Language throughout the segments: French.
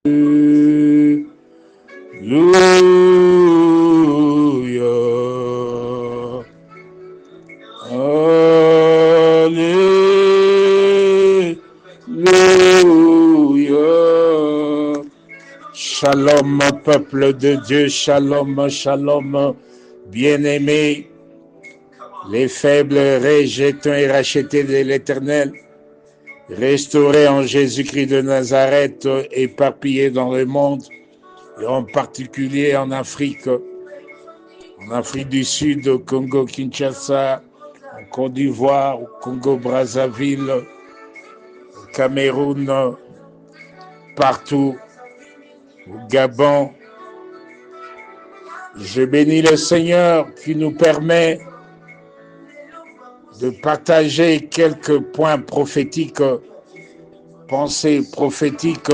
Shalom, peuple de Dieu, shalom, shalom, bien-aimés, les faibles rejetons et rachetés de l'Éternel, restaurés en Jésus-Christ de Nazareth, éparpillés dans le monde, et en particulier en Afrique du Sud, au Congo-Kinshasa, en Côte d'Ivoire, au Congo-Brazzaville, au Cameroun, partout, au Gabon. Je bénis le Seigneur qui nous permet de partager quelques points prophétiques, pensées prophétiques,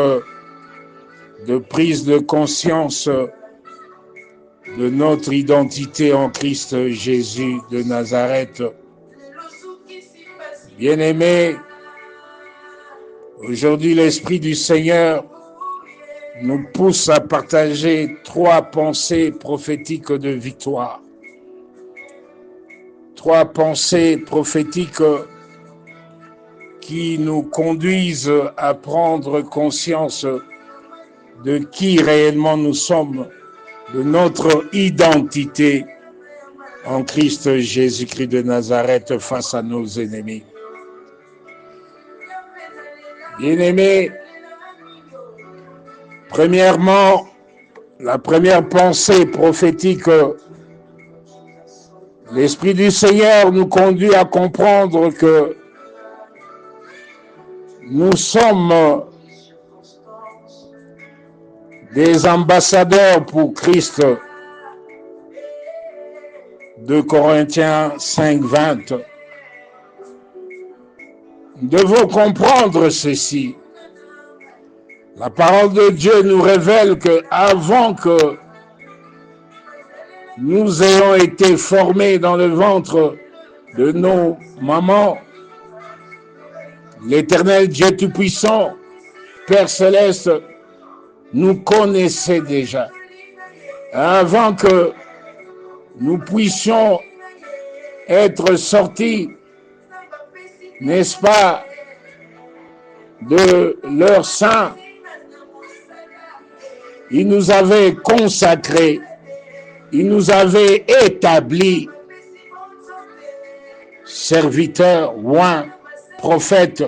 de prise de conscience de notre identité en Christ Jésus de Nazareth. Bien-aimés, aujourd'hui l'Esprit du Seigneur nous pousse à partager 3 pensées prophétiques de victoire. 3 pensées prophétiques qui nous conduisent à prendre conscience de qui réellement nous sommes, de notre identité en Christ Jésus-Christ de Nazareth face à nos ennemis. Bien-aimés, premièrement, la première pensée prophétique, l'Esprit du Seigneur nous conduit à comprendre que nous sommes des ambassadeurs pour Christ. 2 Corinthiens 5, 20. Nous devons comprendre ceci. La parole de Dieu nous révèle que avant que nous ayons été formés dans le ventre de nos mamans, l'Éternel Dieu Tout-Puissant, Père Céleste, nous connaissait déjà. Avant que nous puissions être sortis, n'est-ce pas, de leur sein, il nous avait consacrés, il nous avait établis serviteurs, oints, prophètes.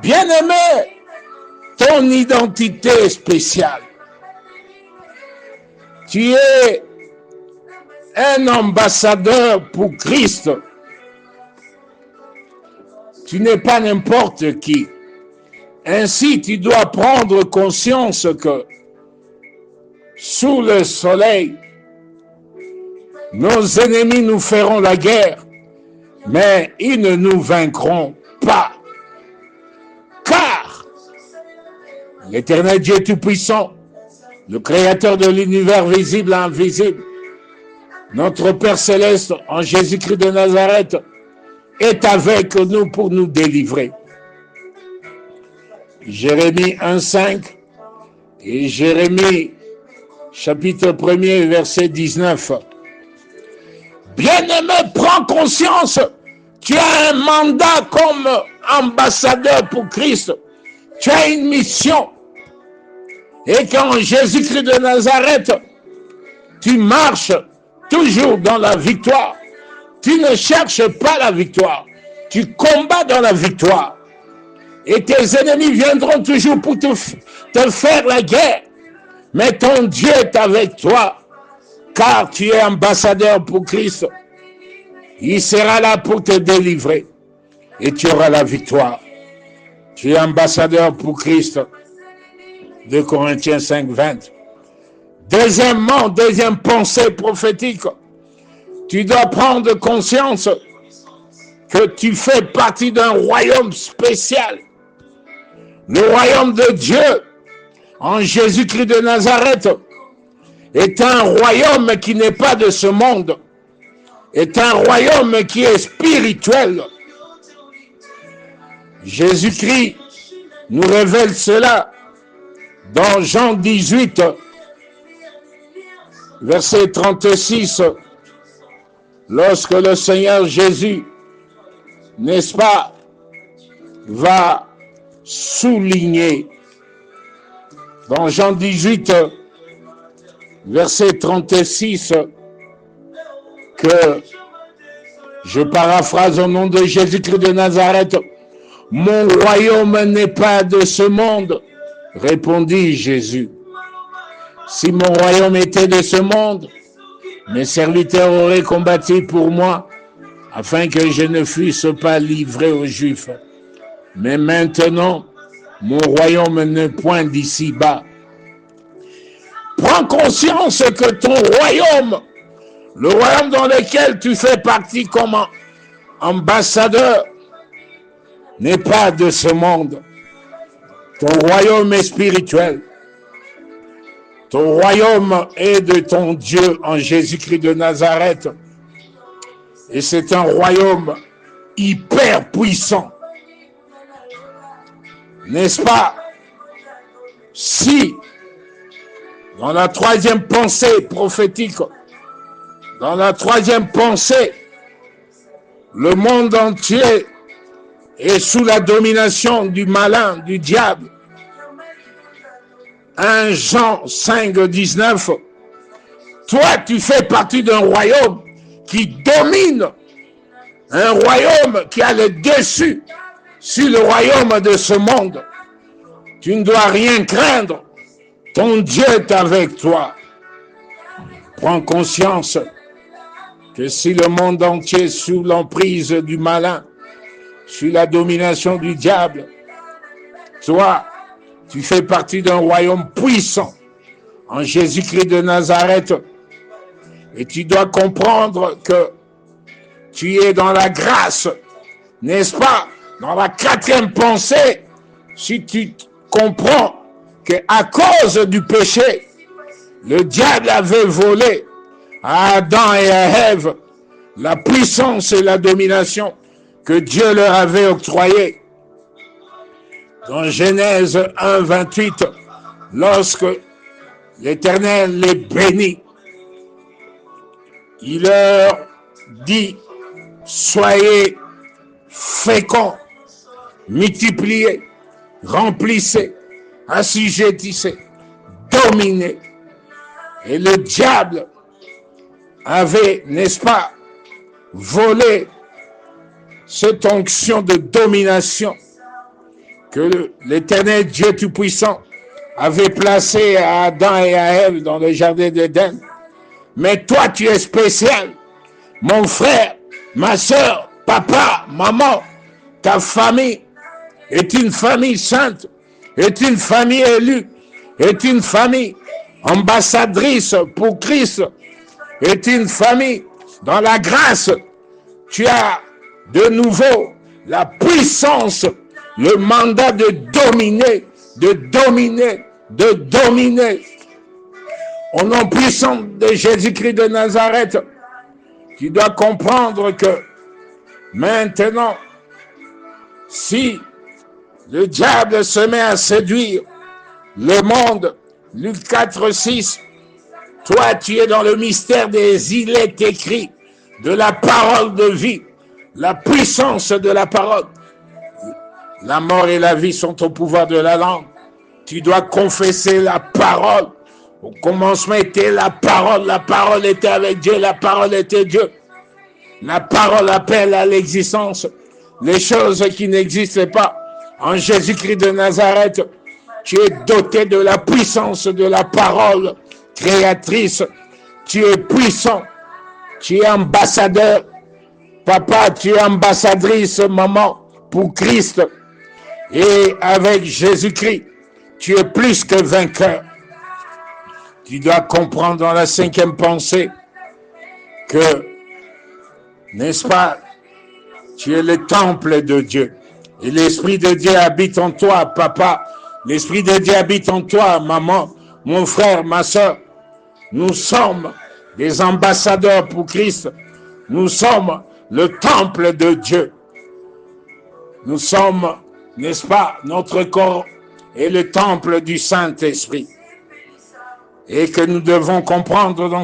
Bien-aimé, ton identité spéciale. Tu es un ambassadeur pour Christ. Tu n'es pas n'importe qui. Ainsi, tu dois prendre conscience que sous le soleil, nos ennemis nous feront la guerre, mais ils ne nous vaincront pas. Car l'Éternel Dieu Tout-Puissant, le Créateur de l'univers visible et invisible, notre Père Céleste en Jésus-Christ de Nazareth, est avec nous pour nous délivrer. Jérémie 1,5 et Jérémie chapitre 1er, verset 19. Bien-aimé, prends conscience, tu as un mandat comme ambassadeur pour Christ. Tu as une mission. Et qu'en Jésus-Christ de Nazareth, tu marches toujours dans la victoire. Tu ne cherches pas la victoire. Tu combats dans la victoire. Et tes ennemis viendront toujours pour te faire la guerre. Mais ton Dieu est avec toi, car tu es ambassadeur pour Christ. Il sera là pour te délivrer. Et tu auras la victoire. Tu es ambassadeur pour Christ. 2 Corinthiens 5, 20. Deuxièmement, deuxième pensée prophétique. Tu dois prendre conscience que tu fais partie d'un royaume spécial. Le royaume de Dieu, en Jésus-Christ de Nazareth, est un royaume qui n'est pas de ce monde, est un royaume qui est spirituel. Jésus-Christ nous révèle cela dans Jean 18, verset 36, lorsque le Seigneur Jésus, n'est-ce pas, va souligner dans Jean 18, verset 36, que, je paraphrase au nom de Jésus-Christ de Nazareth, « Mon royaume n'est pas de ce monde, répondit Jésus. Si mon royaume était de ce monde, mes serviteurs auraient combattu pour moi, afin que je ne fusse pas livré aux Juifs. Mais maintenant, mon royaume n'est point d'ici-bas. Prends conscience que ton royaume, le royaume dans lequel tu fais partie comme ambassadeur, n'est pas de ce monde. Ton royaume est spirituel. Ton royaume est de ton Dieu en Jésus-Christ de Nazareth. Et c'est un royaume hyper puissant. N'est-ce pas? Si, dans la troisième pensée prophétique, dans la troisième pensée, le monde entier est sous la domination du malin, du diable. 1 Jean 5, 19. Toi, tu fais partie d'un royaume qui domine, un royaume qui a le dessus sur le royaume de ce monde. Tu ne dois rien craindre. Ton Dieu est avec toi. Prends conscience que si le monde entier est sous l'emprise du malin, sous la domination du diable, toi, tu fais partie d'un royaume puissant en Jésus-Christ de Nazareth. Et tu dois comprendre que tu es dans la grâce, n'est-ce pas? Dans la quatrième pensée, si tu comprends qu'à cause du péché, le diable avait volé à Adam et à Ève la puissance et la domination que Dieu leur avait octroyée. Dans Genèse 1, 28, lorsque l'Éternel les bénit, il leur dit, soyez féconds, multipliez, remplissez, assujettissez, dominez. Et le diable avait, n'est-ce pas, volé cette onction de domination que l'Éternel Dieu Tout-Puissant avait placée à Adam et à Ève dans le jardin d'Éden. Mais toi, tu es spécial. Mon frère, ma soeur, papa, maman, ta famille est une famille sainte, est une famille élue, est une famille ambassadrice pour Christ, est une famille dans la grâce. Tu as de nouveau la puissance, le mandat de dominer, de dominer, de dominer. Au nom puissant de Jésus-Christ de Nazareth, tu dois comprendre que maintenant, si le diable se met à séduire le monde, Luc 4, 6, toi tu es dans le mystère des il est écrit, de la parole de vie, la puissance de la parole. La mort et la vie sont au pouvoir de la langue. Tu dois confesser la parole. Au commencement était la parole était avec Dieu, la parole était Dieu. La parole appelle à l'existence les choses qui n'existaient pas. En Jésus-Christ de Nazareth, tu es doté de la puissance de la parole créatrice. Tu es puissant. Tu es ambassadeur. Papa, tu es ambassadrice, maman, pour Christ. Et avec Jésus-Christ, tu es plus que vainqueur. Tu dois comprendre dans la cinquième pensée que, n'est-ce pas, tu es le temple de Dieu. Et l'Esprit de Dieu habite en toi, papa. L'Esprit de Dieu habite en toi, maman, mon frère, ma soeur. Nous sommes des ambassadeurs pour Christ. Nous sommes le temple de Dieu. Nous sommes n'est-ce pas, notre corps est le temple du Saint-Esprit. Et que nous devons comprendre dans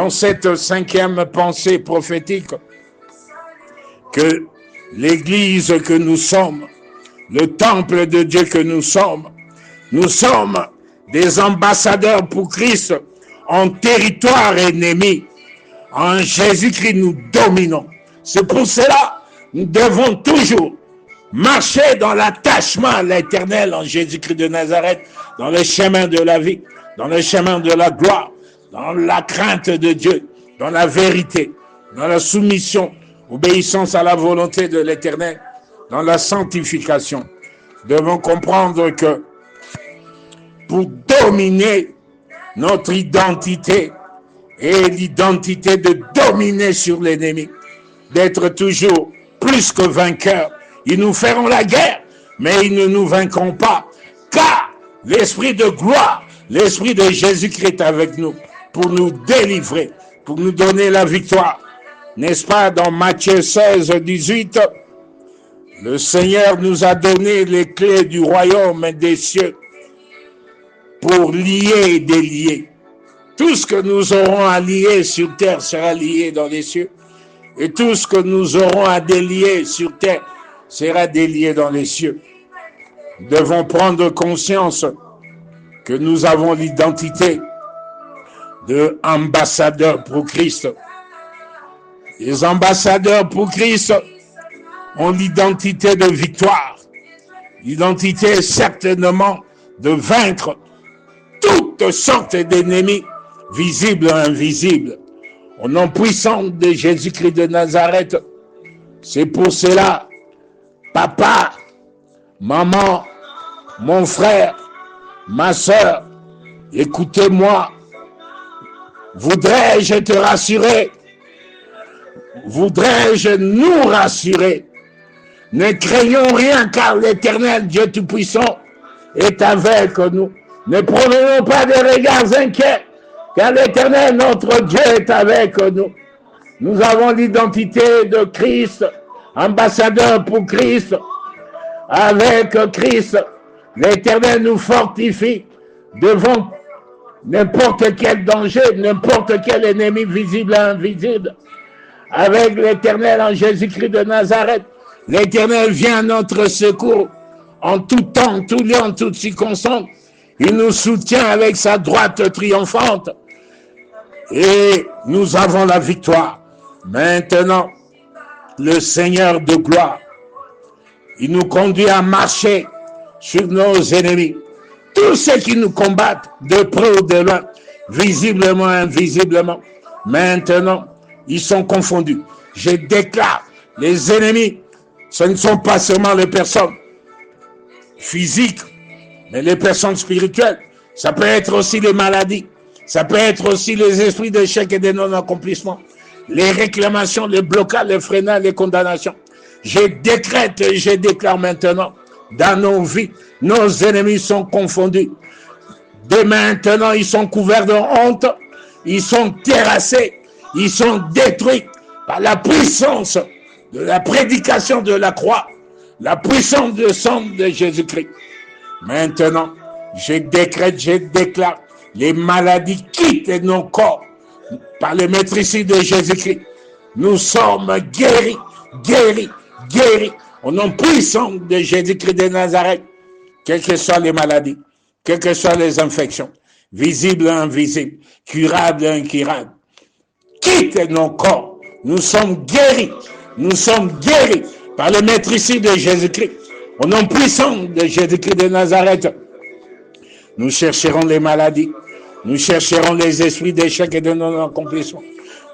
cette cinquième pensée prophétique que l'Église que nous sommes, le temple de Dieu que nous sommes des ambassadeurs pour Christ en territoire ennemi. En Jésus-Christ, nous dominons. C'est pour cela que nous devons toujours marcher dans l'attachement à l'Éternel en Jésus-Christ de Nazareth, dans le chemin de la vie, dans le chemin de la gloire, dans la crainte de Dieu, dans la vérité, dans la soumission, obéissance à la volonté de l'Éternel, dans la sanctification. Nous devons comprendre que pour dominer notre identité et l'identité de dominer sur l'ennemi, d'être toujours plus que vainqueurs. Ils nous feront la guerre, mais ils ne nous vaincront pas, car l'Esprit de gloire, l'Esprit de Jésus-Christ est avec nous pour nous délivrer, pour nous donner la victoire. N'est-ce pas, dans Matthieu 16, 18, le Seigneur nous a donné les clés du royaume des cieux pour lier et délier. Tout ce que nous aurons à lier sur terre sera lié dans les cieux. Et tout ce que nous aurons à délier sur terre sera délié dans les cieux. Nous devons prendre conscience que nous avons l'identité d'ambassadeurs pour Christ. Les ambassadeurs pour Christ ont l'identité de victoire. L'identité certainement de vaincre toutes sortes d'ennemis, visibles et invisibles. Au nom puissant de Jésus-Christ de Nazareth, c'est pour cela, papa, maman, mon frère, ma soeur, écoutez-moi. Voudrais-je te rassurer? Voudrais-je nous rassurer? Ne craignons rien, car l'Éternel Dieu Tout-Puissant est avec nous. Ne promenons pas de regards inquiets, car l'Éternel, notre Dieu, est avec nous. Nous avons l'identité de Christ, ambassadeur pour Christ. Avec Christ, l'Éternel nous fortifie devant n'importe quel danger, n'importe quel ennemi visible et invisible. Avec l'Éternel en Jésus-Christ de Nazareth, l'Éternel vient à notre secours en tout temps, en tout lieu, en toute circonstance. Il nous soutient avec sa droite triomphante. Et nous avons la victoire. Maintenant, le Seigneur de gloire, il nous conduit à marcher sur nos ennemis. Tous ceux qui nous combattent, de près ou de loin, visiblement, invisiblement, maintenant, ils sont confondus. Je déclare, les ennemis, ce ne sont pas seulement les personnes physiques, mais les personnes spirituelles. Ça peut être aussi les maladies. Ça peut être aussi les esprits d'échec et de non-accomplissement. Les réclamations, les blocages, les freinages, les condamnations. Je décrète et je déclare maintenant, dans nos vies, nos ennemis sont confondus. Dès maintenant, ils sont couverts de honte. Ils sont terrassés. Ils sont détruits par la puissance de la prédication de la croix. La puissance du sang de Jésus-Christ. Maintenant, je décrète, je déclare, les maladies quittent nos corps par le maîtrise de Jésus-Christ. Nous sommes guéris, guéris, guéris, au nom puissant de Jésus-Christ de Nazareth. Quelles que soient les maladies, quelles que soient les infections, visibles et invisibles, curables et incurables, quitte nos corps. Nous sommes guéris par le maîtrise de Jésus-Christ. Au nom puissant de Jésus-Christ de Nazareth, nous chercherons les maladies, nous chercherons les esprits d'échec et de non-accomplissement.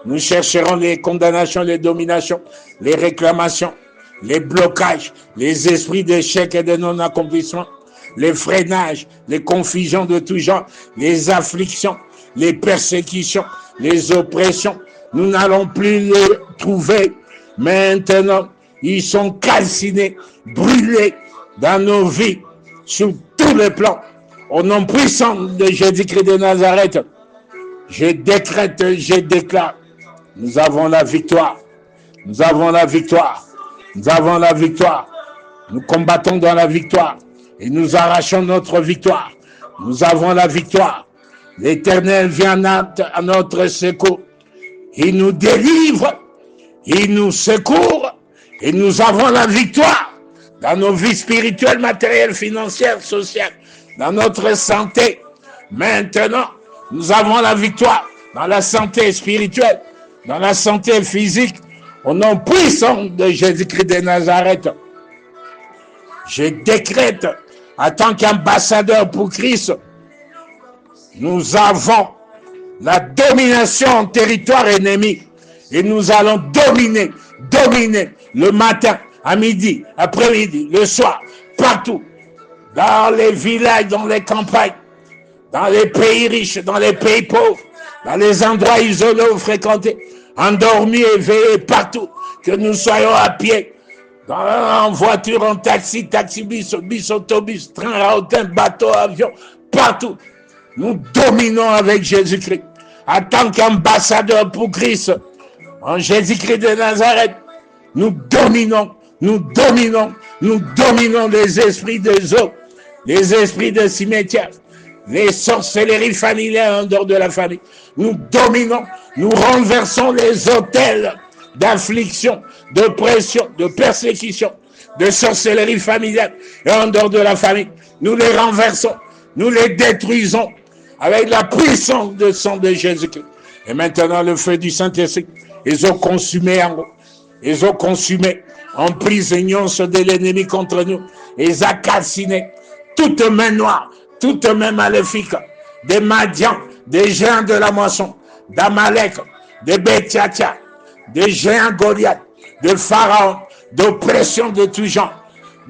Nous chercherons les condamnations, les dominations, les réclamations, les blocages, les esprits d'échec et de non-accomplissement, les freinages, les confusions de tout genre, les afflictions, les persécutions, les oppressions. Nous n'allons plus les trouver. Maintenant, ils sont calcinés, brûlés dans nos vies, sur tous les plans. Au nom puissant de Jésus-Christ de Nazareth, je décrète, je déclare, nous avons la victoire. Nous avons la victoire. Nous avons la victoire. Nous combattons dans la victoire et nous arrachons notre victoire. Nous avons la victoire. L'Éternel vient à notre secours. Il nous délivre, il nous secourt et nous avons la victoire dans nos vies spirituelles, matérielles, financières, sociales, dans notre santé. Maintenant, nous avons la victoire dans la santé spirituelle, dans la santé physique, au nom puissant de Jésus-Christ de Nazareth. Je décrète, en tant qu'ambassadeur pour Christ, nous avons la domination en territoire ennemi. Et nous allons dominer le matin, à midi, après-midi, le soir, partout, dans les villages, dans les campagnes, dans les pays riches, dans les pays pauvres, dans les endroits isolés ou fréquentés, endormis, éveillés, partout, que nous soyons à pied, en voiture, en taxi, taxi-bus, bus, autobus, train, raotin, bateau, avion, partout. Nous dominons avec Jésus-Christ. En tant qu'ambassadeur pour Christ, en Jésus-Christ de Nazareth, nous dominons les esprits des eaux, les esprits de cimetière, les sorcelleries familiales en dehors de la famille. Nous dominons, nous renversons les autels d'affliction, de pression, de persécution, de sorcellerie familiale et en dehors de la famille. Nous les renversons, nous les détruisons avec la puissance du sang de Jésus-Christ. Et maintenant, le feu du Saint-Esprit, ils ont consumé en nous. Ils ont consumé en prisonniers de l'ennemi contre nous. Ils ont calciné toute main noire, toute main maléfique, des Madians, des géants de la moisson, d'Amalek, des Bethiatia, des géants Goliath, de Pharaon, d'oppression de tout genre,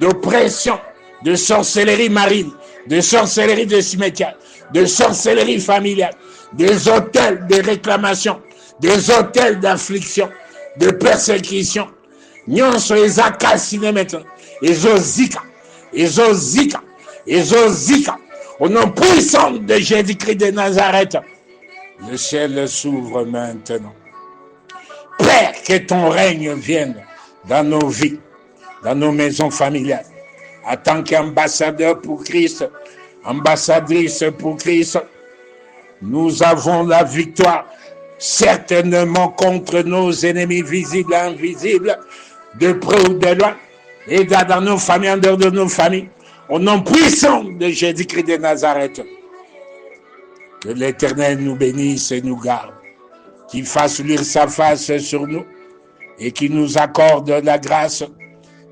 d'oppression, de sorcellerie marine, de sorcellerie de cimetière, de sorcellerie familiale, des hôtels de réclamation, des hôtels d'affliction, de persécution. Nyonso eza calciné maintenant. Ezozika. Au nom puissant de Jésus-Christ de Nazareth, le ciel s'ouvre maintenant. Père, que ton règne vienne dans nos vies, dans nos maisons familiales. En tant qu'ambassadeur pour Christ, ambassadrice pour Christ, nous avons la victoire certainement contre nos ennemis visibles et invisibles, de près ou de loin, et dans nos familles, en dehors de nos familles, au nom puissant de Jésus-Christ de Nazareth. Que l'Éternel nous bénisse et nous garde, qu'il fasse luire sa face sur nous et qu'il nous accorde la grâce,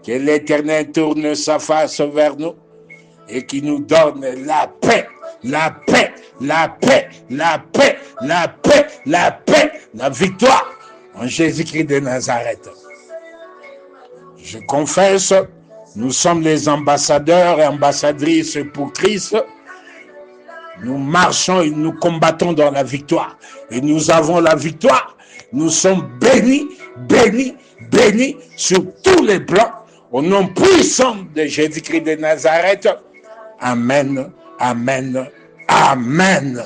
que l'Éternel tourne sa face vers nous et qu'il nous donne la paix, la victoire en Jésus-Christ de Nazareth. Je confesse, nous sommes les ambassadeurs et ambassadrices pour Christ. Nous marchons et nous combattons dans la victoire. Et nous avons la victoire. Nous sommes bénis sur tous les plans. Au nom puissant de Jésus-Christ de Nazareth. Amen, amen, amen.